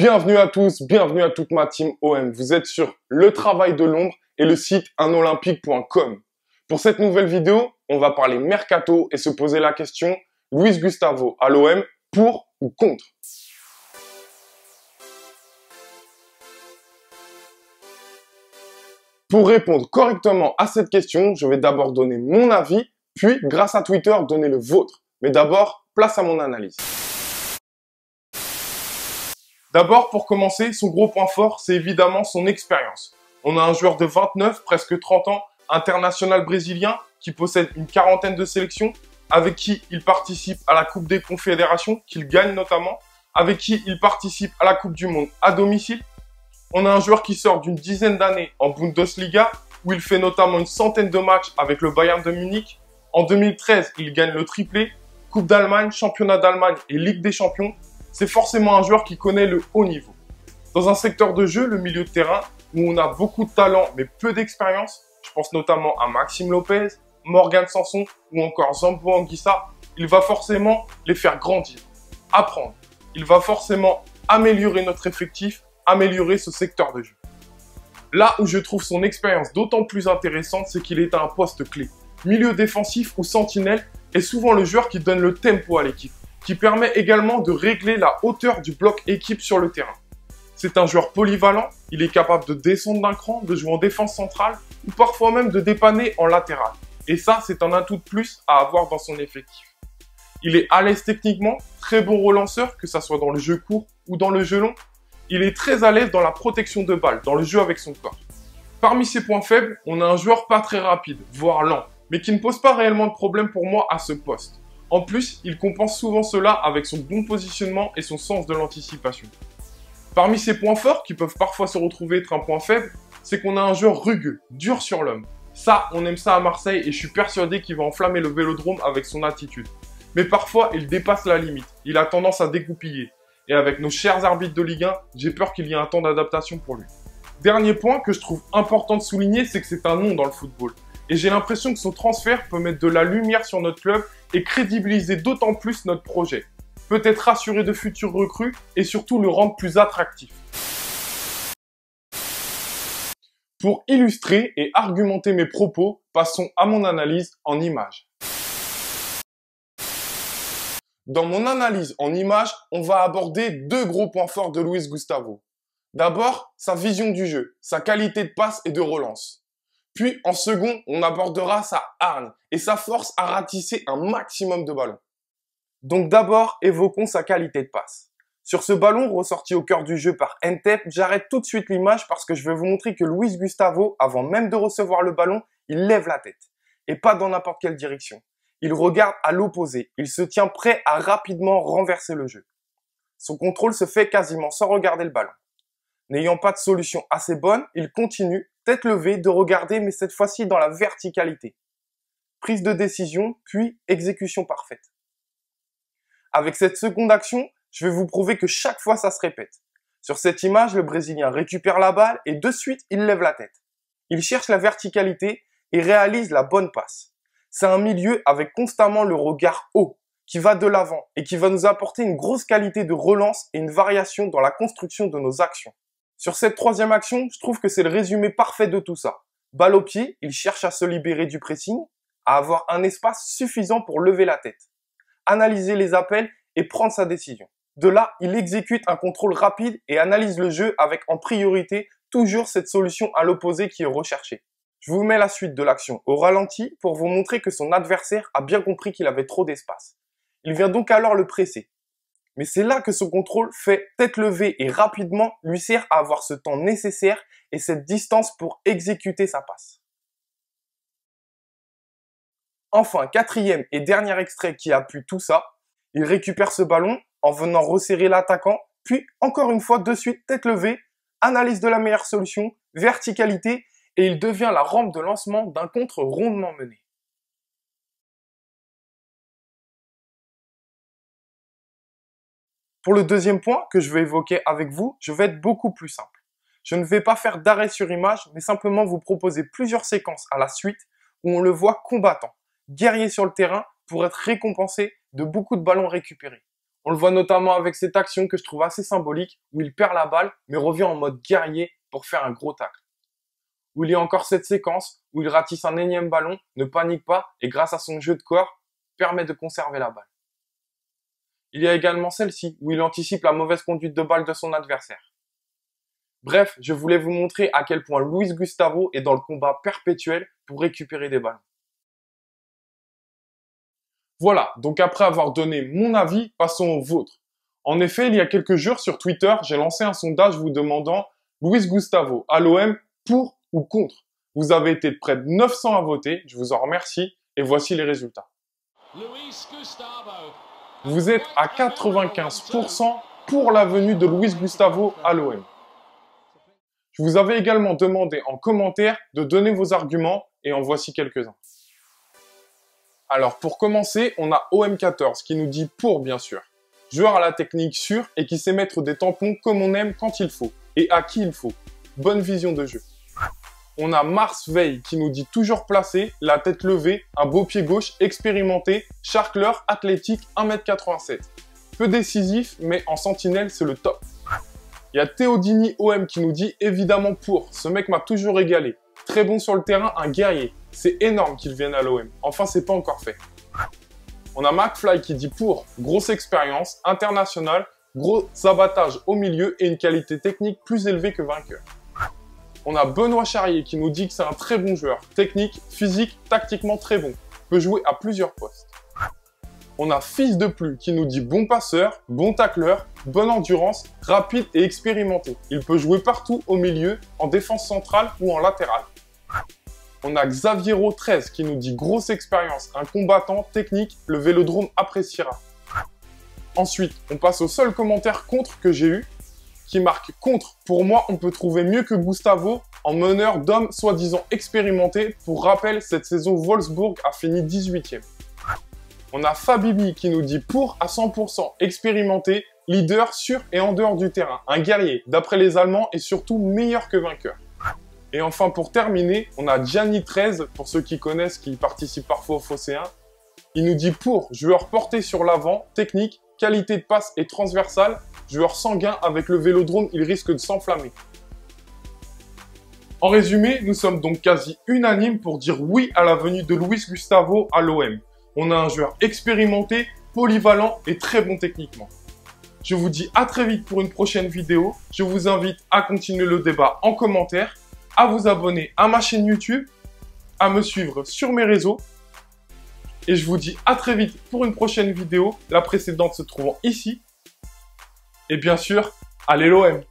Bienvenue à tous, bienvenue à toute ma team OM. Vous êtes sur Le Travail de l'Ombre et le site unolympique.com. Pour cette nouvelle vidéo, on va parler mercato et se poser la question Luis Gustavo à l'OM, pour ou contre? Pour répondre correctement à cette question, je vais d'abord donner mon avis, puis grâce à Twitter, donner le vôtre. Mais d'abord, place à mon analyse. D'abord, pour commencer, son gros point fort, c'est évidemment son expérience. On a un joueur de 29, presque 30 ans, international brésilien, qui possède une quarantaine de sélections, avec qui il participe à la Coupe des Confédérations, qu'il gagne notamment, avec qui il participe à la Coupe du Monde à domicile. On a un joueur qui sort d'une dizaine d'années en Bundesliga, où il fait notamment une centaine de matchs avec le Bayern de Munich. En 2013, il gagne le triplé, Coupe d'Allemagne, Championnat d'Allemagne et Ligue des Champions. C'est forcément un joueur qui connaît le haut niveau. Dans un secteur de jeu, le milieu de terrain, où on a beaucoup de talent mais peu d'expérience, je pense notamment à Maxime Lopez, Morgan Sanson ou encore Zambo Anguissa, il va forcément les faire grandir, apprendre. Il va forcément améliorer notre effectif, améliorer ce secteur de jeu. Là où je trouve son expérience d'autant plus intéressante, c'est qu'il est à un poste clé. Milieu défensif ou sentinelle est souvent le joueur qui donne le tempo à l'équipe, qui permet également de régler la hauteur du bloc équipe sur le terrain. C'est un joueur polyvalent, il est capable de descendre d'un cran, de jouer en défense centrale ou parfois même de dépanner en latéral. Et ça, c'est un atout de plus à avoir dans son effectif. Il est à l'aise techniquement, très bon relanceur, que ça soit dans le jeu court ou dans le jeu long. Il est très à l'aise dans la protection de balle, dans le jeu avec son corps. Parmi ses points faibles, on a un joueur pas très rapide, voire lent, mais qui ne pose pas réellement de problème pour moi à ce poste. En plus, il compense souvent cela avec son bon positionnement et son sens de l'anticipation. Parmi ses points forts, qui peuvent parfois se retrouver être un point faible, c'est qu'on a un joueur rugueux, dur sur l'homme. Ça, on aime ça à Marseille et je suis persuadé qu'il va enflammer le Vélodrome avec son attitude. Mais parfois, il dépasse la limite. Il a tendance à dégoupiller. Et avec nos chers arbitres de Ligue 1, j'ai peur qu'il y ait un temps d'adaptation pour lui. Dernier point que je trouve important de souligner, c'est que c'est un nom dans le football. Et j'ai l'impression que son transfert peut mettre de la lumière sur notre club et crédibiliser d'autant plus notre projet. Peut-être rassurer de futurs recrues et surtout le rendre plus attractif. Pour illustrer et argumenter mes propos, passons à mon analyse en images. Dans mon analyse en images, on va aborder deux gros points forts de Luis Gustavo. D'abord, sa vision du jeu, sa qualité de passe et de relance. Puis, en second, on abordera sa hargne et sa force à ratisser un maximum de ballons. Donc d'abord, évoquons sa qualité de passe. Sur ce ballon ressorti au cœur du jeu par Ntep, j'arrête tout de suite l'image parce que je vais vous montrer que Luis Gustavo, avant même de recevoir le ballon, il lève la tête. Et pas dans n'importe quelle direction. Il regarde à l'opposé. Il se tient prêt à rapidement renverser le jeu. Son contrôle se fait quasiment sans regarder le ballon. N'ayant pas de solution assez bonne, il continue, tête levée, de regarder, mais cette fois-ci dans la verticalité. Prise de décision, puis exécution parfaite. Avec cette seconde action, je vais vous prouver que chaque fois ça se répète. Sur cette image, le Brésilien récupère la balle et de suite, il lève la tête. Il cherche la verticalité et réalise la bonne passe. C'est un milieu avec constamment le regard haut, qui va de l'avant et qui va nous apporter une grosse qualité de relance et une variation dans la construction de nos actions. Sur cette troisième action, je trouve que c'est le résumé parfait de tout ça. Balle au pied, il cherche à se libérer du pressing, à avoir un espace suffisant pour lever la tête, analyser les appels et prendre sa décision. De là, il exécute un contrôle rapide et analyse le jeu avec en priorité toujours cette solution à l'opposé qui est recherchée. Je vous mets la suite de l'action au ralenti pour vous montrer que son adversaire a bien compris qu'il avait trop d'espace. Il vient donc alors le presser. Mais c'est là que son contrôle fait tête levée et rapidement lui sert à avoir ce temps nécessaire et cette distance pour exécuter sa passe. Enfin, quatrième et dernier extrait qui appuie tout ça, il récupère ce ballon en venant resserrer l'attaquant, puis encore une fois de suite tête levée, analyse de la meilleure solution, verticalité, et il devient la rampe de lancement d'un contre rondement mené. Pour le deuxième point que je vais évoquer avec vous, je vais être beaucoup plus simple. Je ne vais pas faire d'arrêt sur image, mais simplement vous proposer plusieurs séquences à la suite où on le voit combattant, guerrier sur le terrain pour être récompensé de beaucoup de ballons récupérés. On le voit notamment avec cette action que je trouve assez symbolique, où il perd la balle, mais revient en mode guerrier pour faire un gros tacle. Où il y a encore cette séquence, où il ratisse un énième ballon, ne panique pas, et grâce à son jeu de corps, permet de conserver la balle. Il y a également celle-ci, où il anticipe la mauvaise conduite de balle de son adversaire. Bref, je voulais vous montrer à quel point Luis Gustavo est dans le combat perpétuel pour récupérer des ballons. Voilà, donc après avoir donné mon avis, passons au vôtre. En effet, il y a quelques jours sur Twitter, j'ai lancé un sondage vous demandant Luis Gustavo à l'OM pour ou contre. Vous avez été près de 900 à voter, je vous en remercie, et voici les résultats. Vous êtes à 95% pour la venue de Luis Gustavo à l'OM. Je vous avais également demandé en commentaire de donner vos arguments, et en voici quelques-uns. Alors pour commencer, on a OM14 qui nous dit pour bien sûr. Joueur à la technique sûre et qui sait mettre des tampons comme on aime quand il faut et à qui il faut. Bonne vision de jeu. On a Mars Veil qui nous dit toujours placé, la tête levée, un beau pied gauche, expérimenté, charcleur, athlétique, 1m87. Peu décisif, mais en sentinelle, c'est le top. Il y a Théodini OM qui nous dit évidemment pour, ce mec m'a toujours régalé. Très bon sur le terrain, un guerrier. C'est énorme qu'il vienne à l'OM. Enfin, c'est pas encore fait. On a McFly qui dit pour, grosse expérience, internationale, gros abattage au milieu et une qualité technique plus élevée que vainqueur. On a Benoît Charrier qui nous dit que c'est un très bon joueur, technique, physique, tactiquement très bon, peut jouer à plusieurs postes. On a Fils de Plu qui nous dit bon passeur, bon tacleur, bonne endurance, rapide et expérimenté. Il peut jouer partout au milieu, en défense centrale ou en latéral. On a Xaviero 13 qui nous dit grosse expérience, un combattant technique, le Vélodrome appréciera. Ensuite, on passe au seul commentaire contre que j'ai eu, qui marque contre. Pour moi, on peut trouver mieux que Gustavo en meneur d'hommes soi-disant expérimentés. Pour rappel, cette saison, Wolfsburg a fini 18e. On a Fabibi qui nous dit pour à 100% expérimenté, leader sur et en dehors du terrain, un guerrier, d'après les Allemands et surtout meilleur que vainqueur. Et enfin, pour terminer, on a Gianni 13, pour ceux qui connaissent, qui participent parfois au Phocéen. Il nous dit pour, joueur porté sur l'avant, technique, qualité de passe et transversale, joueur sanguin avec le Vélodrome, il risque de s'enflammer. En résumé, nous sommes donc quasi unanimes pour dire oui à la venue de Luis Gustavo à l'OM. On a un joueur expérimenté, polyvalent et très bon techniquement. Je vous dis à très vite pour une prochaine vidéo. Je vous invite à continuer le débat en commentaire, à vous abonner à ma chaîne YouTube, à me suivre sur mes réseaux. Et je vous dis à très vite pour une prochaine vidéo, la précédente se trouvant ici. Et bien sûr, allez l'OM!